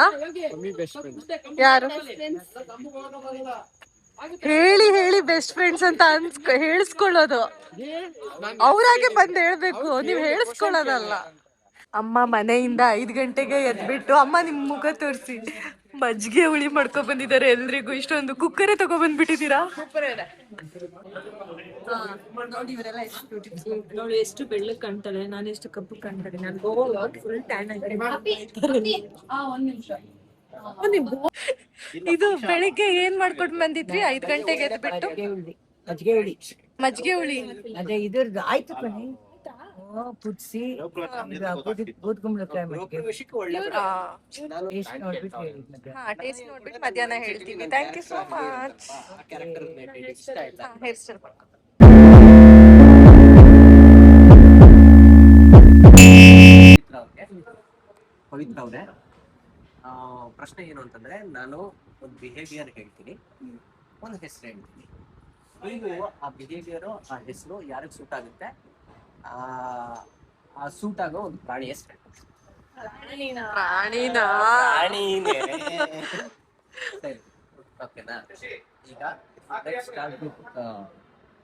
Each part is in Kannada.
ಆ? ಯಾರು ಹೇಳಿ ಹೇಳಿ ಬೆಸ್ಟ್ ಫ್ರೆಂಡ್ಸ್ ಅಂತ ಹೇಳಿಸ್ಕೊಳ್ಳೋದು ಅವ್ರಾಗೆ ಬಂದ್ ಹೇಳ್ಬೇಕು, ನೀವ್ ಹೇಳಿಸ್ಕೊಳ್ಳೋದಲ್ಲ. ಅಮ್ಮ ಮನೆಯಿಂದ 5 ಗಂಟೆಗೆ ಎದ್ಬಿಟ್ಟು, ಅಮ್ಮ ನಿಮ್ ಮುಖ ತೋರಿಸಿ, ಮಜ್ಜಿಗೆ ಹುಳಿ ಮಾಡ್ಕೊ ಬಂದಿದ್ದಾರೆ ಎಲ್ರಿಗೂ. ಇಷ್ಟೊಂದು ಕುಕ್ಕರೇ ತಗೊ ಬಂದ್ಬಿಟ್ಟಿದ್ದೀರಾ. ನೋಡಿ ಎಷ್ಟು ಬೆಳ್ಳಗ್ ಕಾಣ್ತಾಳೆ, ನಾನು ಎಷ್ಟು ಕಪ್ಪು ಕಾಣ್ತಾಳೆ. ನಾನು ಫುಲ್ ಟ್ಯಾನ್ ಇದು ಬೆಳಿಗ್ಗೆ ಏನ್ ಮಾಡ್ಕೊಂಡು ಬಂದಿದ್ರಿ? 5 ಗಂಟೆಗೆ ಎದ್ಬಿಟ್ಟು ಮಜ್ಜಿಗೆ ಹುಳಿ ಅದೇ ಇದ್ರದ್ದು ಆಯ್ತು ಕಣೆ. ಪುಡ್ಸಿ ಬೂದ್ ಕುಂಬಳಕಾಯಿ ಮಜ್ಜಿಗೆ ಟೇಸ್ಟ್ ನೋಡ್ಬಿಟ್ಟು ಮಧ್ಯಾಹ್ನ ಹೇಳ್ತೀವಿ. Thank you so much. Hairstyle Pavitra ಅವ್ರೆ, ಪ್ರಶ್ನೆ ಏನು ಅಂತಂದ್ರೆ, ನಾನು ಒಂದು ಬಿಹೇವಿಯರ್ ಹೇಳ್ತೀನಿ, ಒಂದು ಹೆಸರು ಹೇಳ್ತೀನಿ. ನೀವು ಆ ಬಿಹೇವಿಯರು, ಆ ಹೆಸರು ಯಾರಿಗೆ ಸೂಟ್ ಆಗುತ್ತೆ, ಆ ಸೂಟ್ ಆಗೋ ಒಂದು ಪ್ರಾಣಿ ಹೆಸರು. ಸರಿ, ಓಕೆನಾ? ಈಗ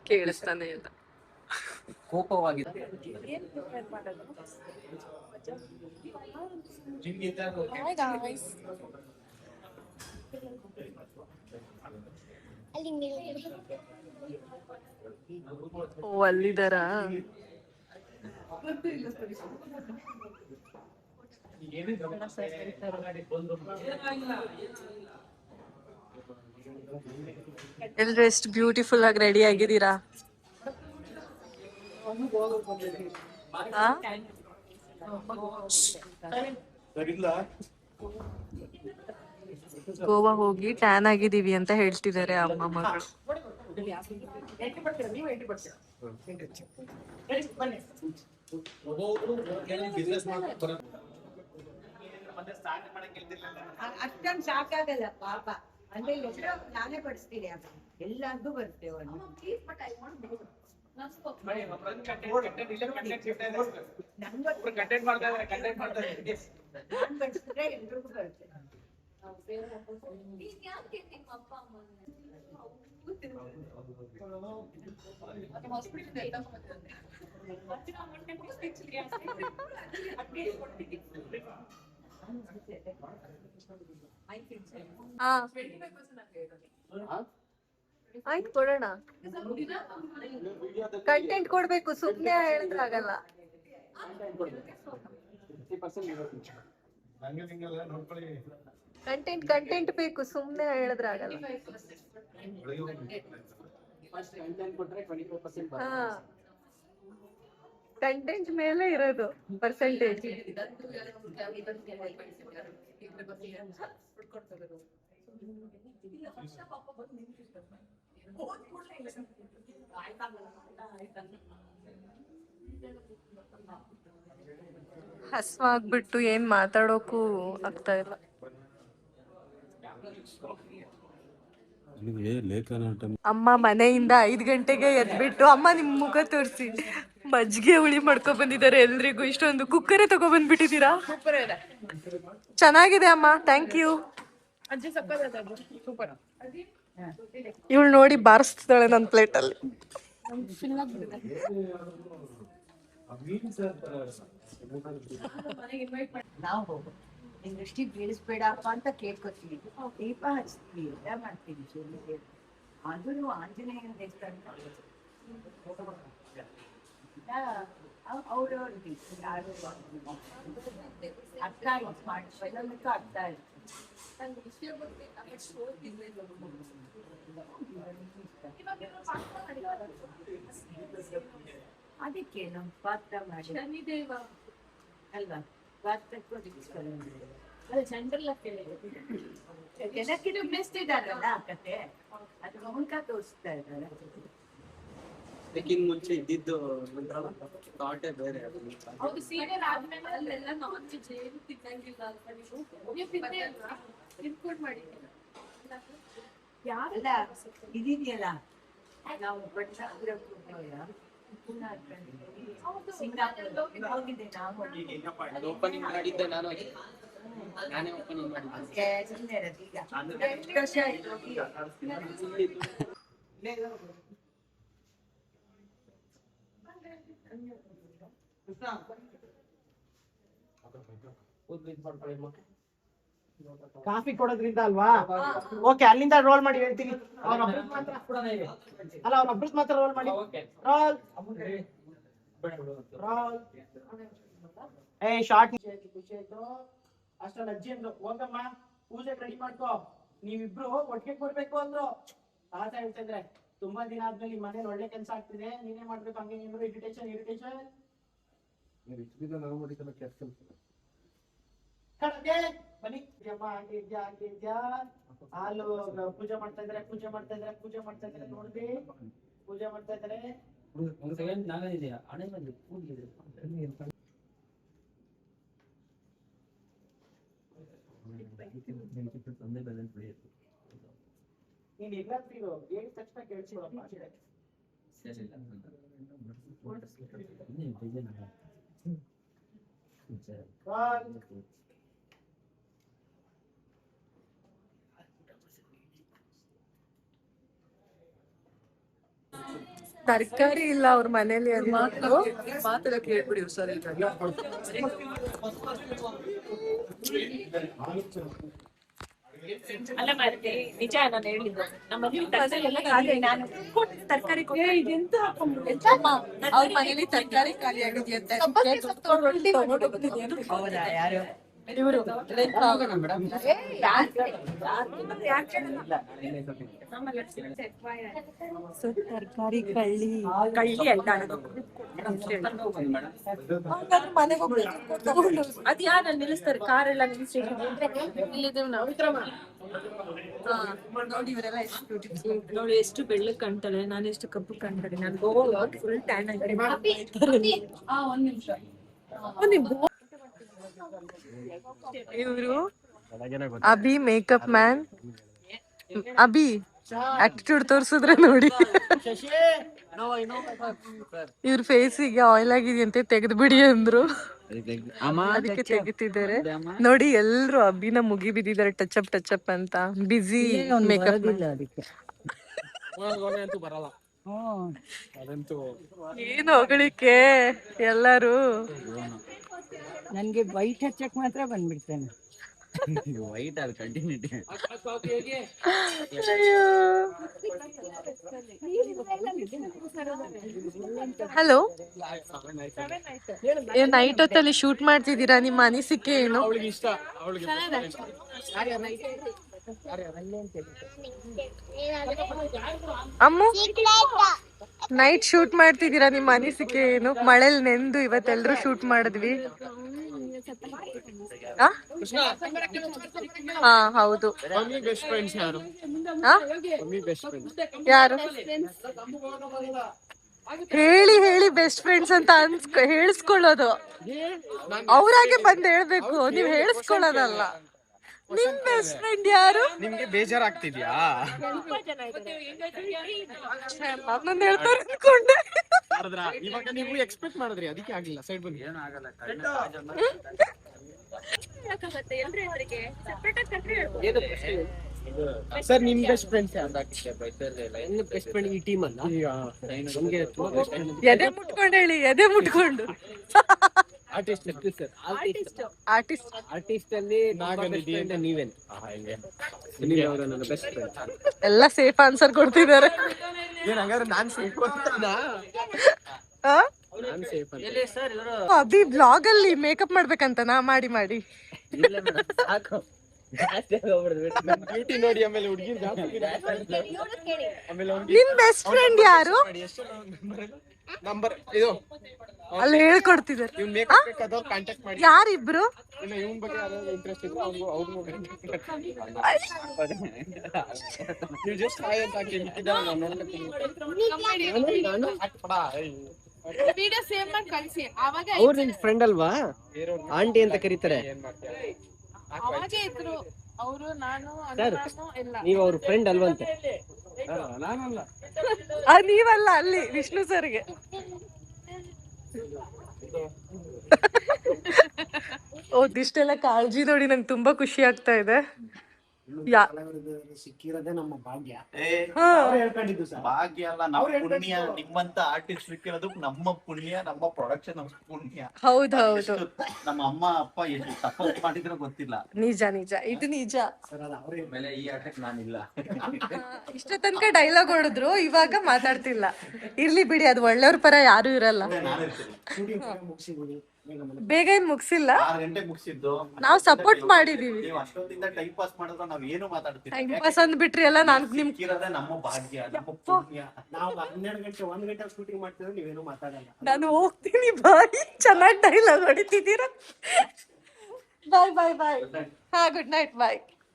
ಕೇಳಿಸ್ತಾನೆ ಇಲ್ಲ. ಕೋಪವಾಗಿದೆ. ಓ, ಅಲ್ಲಿದಾರ. ಎಲ್ರು ಎಷ್ಟು ಬ್ಯೂಟಿಫುಲ್ ಆಗಿ ರೆಡಿ ಆಗಿದ್ದೀರಾ. ಗೋವಾ ಹೋಗಿ ಟ್ಯಾನ್ ಆಗಿದೀವಿ ಅಂತ ಹೇಳ್ತಿದ್ದಾರೆ ಅಮ್ಮ ಮಗಳು. ಅಷ್ಟೊಂದು ಸಾಕಾಗಲ್ಲ ಪಾಪ. ಅಂದ್ರೆ ನಾನೇ ಪಡಿಸ್ತೀನಿ, ಎಲ್ಲಾರ್ಗೂ ಬರ್ತೇವೆ. ನಾನ್ ಬಡಿಸಿದ್ರೆ ಎಲ್ರಿಗೂ ಬರುತ್ತೆ. ಆಯ್ತು, ಕೊಡೋಣ. ಕಂಟೆಂಟ್ ಕೊಡ್ಬೇಕು, ಸುಮ್ನೆ ಹೇಳಿದ್ರಾಗಲ್ಲ. ಕಂಟೆಂಟ್ ಬೇಕು, ಸುಮ್ನೆ ಹೇಳಿದ್ರಾಗಲ್ಲ. ಕಂಟೆಂಟ್ ಮೇಲೆ ಇರೋದು ಪರ್ಸೆಂಟೇಜ್. ಹಸ್ವಾಗ್ಬಿಟ್ಟು ಏನ್ ಮಾತಾಡೋಕು ಆಗ್ತಾ ಇಲ್ಲ. ಅಮ್ಮ ಮನೆಯಿಂದ 5 ಗಂಟೆಗೆ ಎದ್ಬಿಟ್ಟು, ಅಮ್ಮ ನಿಮ್ ಮುಖ ತೋರಿಸಿ, ಮಜ್ಜಿಗೆ ಹುಳಿ ಮಾಡ್ಕೊ ಬಂದಿದ್ದಾರೆ ಎಲ್ರಿಗೂ. ಇಷ್ಟೊಂದು ಕುಕ್ಕರೇ ತಗೊ ಬಂದ್ಬಿಟ್ಟಿದ್ದೀರಾ. ಚೆನ್ನಾಗಿದೆ ಅಮ್ಮ, ಥ್ಯಾಂಕ್ ಯು. ಇವಳು ನೋಡಿ ಬಾರಿಸ್ತಿದ್ದಾಳೆ ನನ್ನ ಪ್ಲೇಟಲ್ಲಿ. ನಾವು ದೃಷ್ಟಿಗೆ ಬೀಳಿಸ್ಬೇಡಪ್ಪ ಅಂತ ಕೇಳ್ಕೊತೀವಿ, ದೀಪ ಹಚ್ತೀವಿ, ಎಲ್ಲ ಮಾಡ್ತೀವಿ. ಆದ್ರೂ ಆಂಜನೇಯ ದೇವಸ್ಥಾನ ಅವ್ರವ್ರಿಗೆ ಯಾರು ಅರ್ಥ ಆಯ್ತು ಮಾಡಿ ಅರ್ಥ ಆಯ್ತು. ಅದಕ್ಕೆ ನಮ್ಮ ಪಾತ್ರ ಮಾಡಿ ಅಲ್ವಾ, ಪಾತ್ರಕ್ಕೂ ಜನಕ್ಕೆ ಮೆಸ್ತಿದಾರಲ್ಲ ಕತೆ, ಅದ್ರ ಮೂಲಕ ತೋರಿಸ್ತಾ ಇದ್ದಾರೆ. ಇದಕ್ಕಿಂತ ಮುಂಚೆ ಇದ್ದಿದ್ದು ಥಾಟೇ ಬೇರೆ. ಹೌದು, ಸೀರಿಯಲ್ ಆದ್ಮೇಲೆ ಅಲ್ಲೆಲ್ಲ ನಾನ್ ವೆಜ್ ಏನು ತಿನ್ನಂಗಿಲ್ಲ ಅಂತ ನೀವು ಇನ್ಕ್ಲೂಡ್ ಮಾಡಿದ್ದೀರಾ? ಯಾರಲ್ಲ ಇದೆಯಲ್ಲ, ನಾವು ಓಪನಿಂಗ್ ಮಾಡಿದ್ದೆ ನಾನು. ನಾನೇ ಓಪನ್ ಮಾಡಿದ್ದೆ. ಎಷ್ಟು ವರ್ಷ ಆಯ್ತು ಹೋಗಿ? ಕಾಫಿ ಕೊಡೋದ್ರಿಂದ ಅಲ್ವಾ? ಓಕೆ, ಅಲ್ಲಿಂದ ರೋಲ್ ಮಾಡಿ ಹೇಳ್ತೀನಿ. ಅವ್ರೊಬ್ರಿಗೆ ಮಾತ್ರ ಅಲ್ಲ, ಅವ್ರೊಬ್ರಿಗೆ ಮಾತ್ರ ರೋಲ್ ಮಾಡಿ. Roll roll. ಶಾರ್ಟ್. ಖುಷಿ ಆಯ್ತು. ಅಷ್ಟೊಂದು ಅಜ್ಜಿ ಅಂದ್ರು, ಹೋಗಮ್ಮ ಪೂಜೆಗೆ ರೆಡಿ ಮಾಡ್ಕೋ, ನೀವಿಬ್ರು ಒಟ್ಟಿಗೆ ಕೊಡ್ಬೇಕು ಅಂದ್ರು. ತಾತ ಹೇಳ್ತಿದ್ರೆ, ತುಂಬಾ ದಿನ ಆದ್ಮೇಲೆ ಈ ಮನೇಲಿ ಒಳ್ಳೆ ಕೆಲಸ ಆಗ್ತಿದೆ, ನೀನೇ ಮಾಡ್ಬೇಕು. ಹಂಗೆ ನಿಮ್ಗೆ ಇರಿಟೇಷನ್ ಬನ್ನಿ ಅಮ್ಮ. ಹಾಗೆ ಹಾಲು ಪೂಜೆ ಮಾಡ್ತಾ ಇದಾರೆ ನೋಡ್ರಿ. ಪೂಜೆ ಮಾಡ್ತಾ ಇದಾರೆ. ನೀನ್ ಎಲ್ಲಾದ್ರೂ ಹೇಳಿದ ತಕ್ಷಣ ಕೇಳಿಸ್ಕೊಳಪ್ಪ ಅಷ್ಟೇ. ತರಕಾರಿ ಇಲ್ಲ ಅವ್ರ ಮನೇಲಿ ಅಂದ್ಬಿಟ್ಟು ಮಾತೆಲ್ಲ ಕೇಳ್ಬಿಡಿ ಸರ್. ಅಲ್ಲ ಮತ್ತೆ ನಿಜ ನಾನು ಹೇಳಿದ್ದು. ನಮ್ಮಲ್ಲಿ ತರಕಾರಿ ಎಲ್ಲ ಖಾಲಿ. ನಾನು ತರಕಾರಿ ಅವ್ರ ಮನೇಲಿ ತರಕಾರಿ ಖಾಲಿ ಆಗಿದೆಯಂತೆ. ಹೌದಾ? ಯಾರು ಇವರು ತರಕಾರಿ ಕಳ್ಳಿ ಮನೆಗೆ ಅದ್ ಯಾರು ನಿಲ್ಲಿಸ್ತಾರೆ? ಕಾರೆಲ್ಲ ನಿಲ್ಲಿಸಿ ನೋಡಿ ಇವರೆಲ್ಲ ಎಷ್ಟು ಬ್ಯೂಟಿಫುಲ್. ನೋಡಿ ಎಷ್ಟು ಬೆಳ್ಳಗ್ ಕಾಣ್ತಾಳೆ, ನಾನು ಎಷ್ಟು ಕಪ್ಪು ಕಾಣ್ತಾಳೆ. ನಾನು ಫುಲ್ ಟ್ಯಾನ್ ಆಗಿ. ಇವರು Abhi makeup man. Abhi attitude ತೋರ್ಸಿದ್ರೆ ನೋಡಿ. ಇವ್ರ ಫೇಸಿಗೆ ಆಯಿಲ್ ಆಗಿದೆಯಂತೆ, ತೆಗೆದು ಬಿಡಿ ಅಂದ್ರು, ಅದಕ್ಕೆ ತೆಗಿತಿದ್ದಾರೆ. ನೋಡಿ ಎಲ್ರು ಅಭಿನ ಮುಗಿ ಬಿದ್ದಿದ್ದಾರೆ ಟಚ್ ಅಪ್ ಅಂತ. ಬಿಸಿ ಮೇಕಪ್. ಏನು ಹೊಗಳಿಕೆ ಎಲ್ಲಾರು. ನನ್ಗೆ ವೈಟ್ ಹಚ್ಚಕ್ ಮಾತ್ರ ಬಂದ್ಬಿಡ್ತೇನೆ. ವೈಟ್ ಅದು ಕಂಟಿನ್ಯೂಟಿ. ಹಲೋ, ನೈಟ್ ಹೊತ್ತಲ್ಲಿ ಶೂಟ್ ಮಾಡ್ತಿದ್ದೀರಾ? ನಿಮ್ಮ ಅನಿಸಿಕೆ ಏನು? ಅಮ್ಮು, ನೈಟ್ ಶೂಟ್ ಮಾಡ್ತಿದ್ದೀರಾ, ನಿಮ್ಮ ಅನಿಸಿಕೆ ಏನು? ಮಳೆಲ್ ನೆಂದು ಇವತ್ತೆಲ್ರು ಶೂಟ್ ಮಾಡಿದ್ವಿ. ಹಾ ಹೌದು. ಯಾರು ಹೇಳಿ ಹೇಳಿ ಬೆಸ್ಟ್ ಫ್ರೆಂಡ್ಸ್ ಅಂತ ಹೇಳಿಸ್ಕೊಳ್ಳೋದು. ಅವ್ರಾಗೆ ಬಂದ್ ಹೇಳ್ಬೇಕು, ನೀವ್ ಹೇಳಿಸ್ಕೊಳ್ಳೋದಲ್ಲ. ನಿಮ್ ಬೆಸ್ಟ್ ಫ್ರೆಂಡ್ ಯಾರು? ನಿಮ್ಗೆ ಬೇಜಾರಾಗ್ತಿದ್ಯಾ? ನನ್ನೊಂದು ಹೇಳ್ತಾರೆ ಅನ್ಕೊಂಡೆ. ಇವಾಗ ನೀವು ಎಕ್ಸ್ಪೆಕ್ಟ್ ಮಾಡಿದ್ರಿ, ಅದಕ್ಕೆ ಆಗ್ಲಿಲ್ಲ. ಸೈಡ್ ಬನ್ನಿ. ಸರ್, ನಿಮ್ ಬೆಸ್ಟ್ ಫ್ರೆಂಡ್ಸ್ ಬೆಸ್ಟ್ ಫ್ರೆಂಡ್ ಈ ಟೀಮ್ ಅಲ್ಲ? ಎದೆ ಮುಟ್ಕೊಂಡು ಹೇಳಿ, ಎದೆ ಮುಟ್ಕೊಂಡು. Artist sir. ಆರ್ಟಿಸ್ಟ್ ಅಲ್ಲಿ ನೀವೇನ್? ನನ್ನ ಬೆಸ್ಟ್ ಫ್ರೆಂಡ್. ಎಲ್ಲ ಸೇಫ್ ಆನ್ಸರ್ ಕೊಡ್ತಿದ್ದಾರೆ. ಹಂಗಾದ್ರೆ ನಾನ್ ಸೇಫ್ ಅಭಿ ಬ್ಲಾಗ್ ಅಲ್ಲಿ ಮೇಕಪ್ ಮಾಡ್ಬೇಕಂತನಾ? ಮಾಡಿ ಬ್ಯೂಟಿ ನೋಡಿ. ಆಮೇಲೆ ಹುಡುಗಿ ನಿನ್ ಬೆಸ್ಟ್ ಫ್ರೆಂಡ್ ಯಾರು? ನಂಬರ್ ಇದು ಅಲ್ಲಿ ಹೇಳ್ಕೊಡ್ತಿದ್ದಾರೆ. ಇವ್ನ್ ಮೇಕಪ್ ಬೇಕಾದವ್ರು ಕಾಂಟ್ಯಾಕ್ಟ್ ಮಾಡಿ. ಯಾರಿಬ್ರು? ಇಲ್ಲ, ಇವನ್ ಬಗ್ಗೆ ಯಾರಾದ್ರೂ ಇಂಟ್ರೆಸ್ಟ್ ಇದ್ರೆ ಅವ್ರಿಗೂ ನೀವು ಜಸ್ಟ್ ಹಾಯ್ ಅಂತ ಹಾಕಿ ಮಿಕ್ಕಿದ್ದಾರೆ ನಾನು ನೋಡ್ಕೊತೀನಿ. ವಿಡಿಯೋ ಸೇವ್ ಮಾಡಿ ಕಳಿಸಿ. ಅವಾಗ ಅವ್ರು ನಿನ್ ಫ್ರೆಂಡ್ ಅಲ್ವಾ? ಆಂಟಿ ಅಂತ ಕರೀತಾರೆ. ಅವಾಗೇ ಇದ್ರು ಅವರು. ನಾನು ಎಲ್ಲ ನೀವು ಅವ್ರ ಫ್ರೆಂಡ್ ಅಲ್ವಂತೆ? ನೀವಲ್ಲ, ಅಲ್ಲಿ ವಿಷ್ಣು ಸರ್ಗೆ. ಇದಿಷ್ಟೆಲ್ಲ ಕಾಳಜಿ ನೋಡಿ ನಂಗೆ ತುಂಬಾ ಖುಷಿ ಆಗ್ತಾ ಇದೆ. ಸಿಕ್ಕಿರೋದೇ ನಮ್ಮ ಭಾಗ್ಯ. ಹಾ. ಅವ್ರು ಹೇಳ್ಕೊಂಡಿದ್ದು ಸರ್. ಭಾಗ್ಯ ಅಲ್ಲ, ನಮ್ಮ ಪುಣ್ಯ. ನಿಮ್ಮಂತ ಆರ್ಟಿಸ್ಟ್ ಸಿಕ್ಕಿರೋದು ನಮ್ಮ ಪುಣ್ಯ, ನಮ್ಮ ಪ್ರೊಡಕ್ಷನ್ ನಮ್ಮ ಪುಣ್ಯ. ಹೌದೌದು, ನಮ್ಮ ಅಮ್ಮ ಅಪ್ಪ ಎಷ್ಟು ಸಪೋರ್ಟ್ ಮಾಡಿದ್ರು ಗೊತ್ತಿಲ್ಲ. ನಿಜ ನಿಜ, ಇದು ನಿಜ. ಸರ್ ಅದು ಅವ್ರೇ ಆಮೇಲೆ ಈ ಆಟಕ್ಕೆ ನಾನಿಲ್ಲ. ಇಷ್ಟ ತನಕ ಡೈಲಾಗ್ ಹೊಡೆದ್ರು, ಇವಾಗ ಮಾತಾಡ್ತಿಲ್ಲ. ಇರ್ಲಿ ಬಿಡಿ, ಅದು ಒಳ್ಳೆಯವ್ರ ಪರ ಯಾರು ಇರಲ್ಲ. ಶೂಟಿಂಗ್ ಮುಗಿಸಿದೀನಿ. ಬೇಗ ಏನ್ ಮುಗಿಸಿಲ್ಲ, 6 ಗಂಟೆಗೆ ಮುಗಿಸಿದ್ದು. ನಾವು ಸಪೋರ್ಟ್ ಮಾಡಿದೀವಿ. ನೀವು ಅಷ್ಟೊತ್ತಿಂದ ಟೈಮ್ ಪಾಸ್ ಮಾಡಿದ್ರೆ ನಾವ್ ಏನು ಮಾತಾಡ್ತೀವಿ. ಟೈಮ್ ಪಾಸ್ ಅಂದ್ಬಿಟ್ರಿ ಎಲ್ಲ. ನಾನು ನಿಮ್ ಸಿಕ್ಕಿರೋದೇ ನಮ್ಮ ಭಾಗ್ಯ, ನಮ್ಮ ಪುಣ್ಯ. ನಾವು 12 ಗಂಟೆ 1 ಗಂಟೆ ಶೂಟಿಂಗ್ ಮಾಡ್ತಿದ್ರೆ ನೀವೇನು ಮಾತಾಡಲ್ಲ. ನಾನು ಹೋಗ್ತೀನಿ, ಬಾಯ್. ಚೆನ್ನಾಗಿ ಡೈಲಾಗ್ ಹೊಡಿತಿದ್ದೀರಾ. ಬಾಯ್ ಬಾಯ್ ಬಾಯ್. ಹಾ, ಗುಡ್ ನೈಟ್, ಬಾಯ್.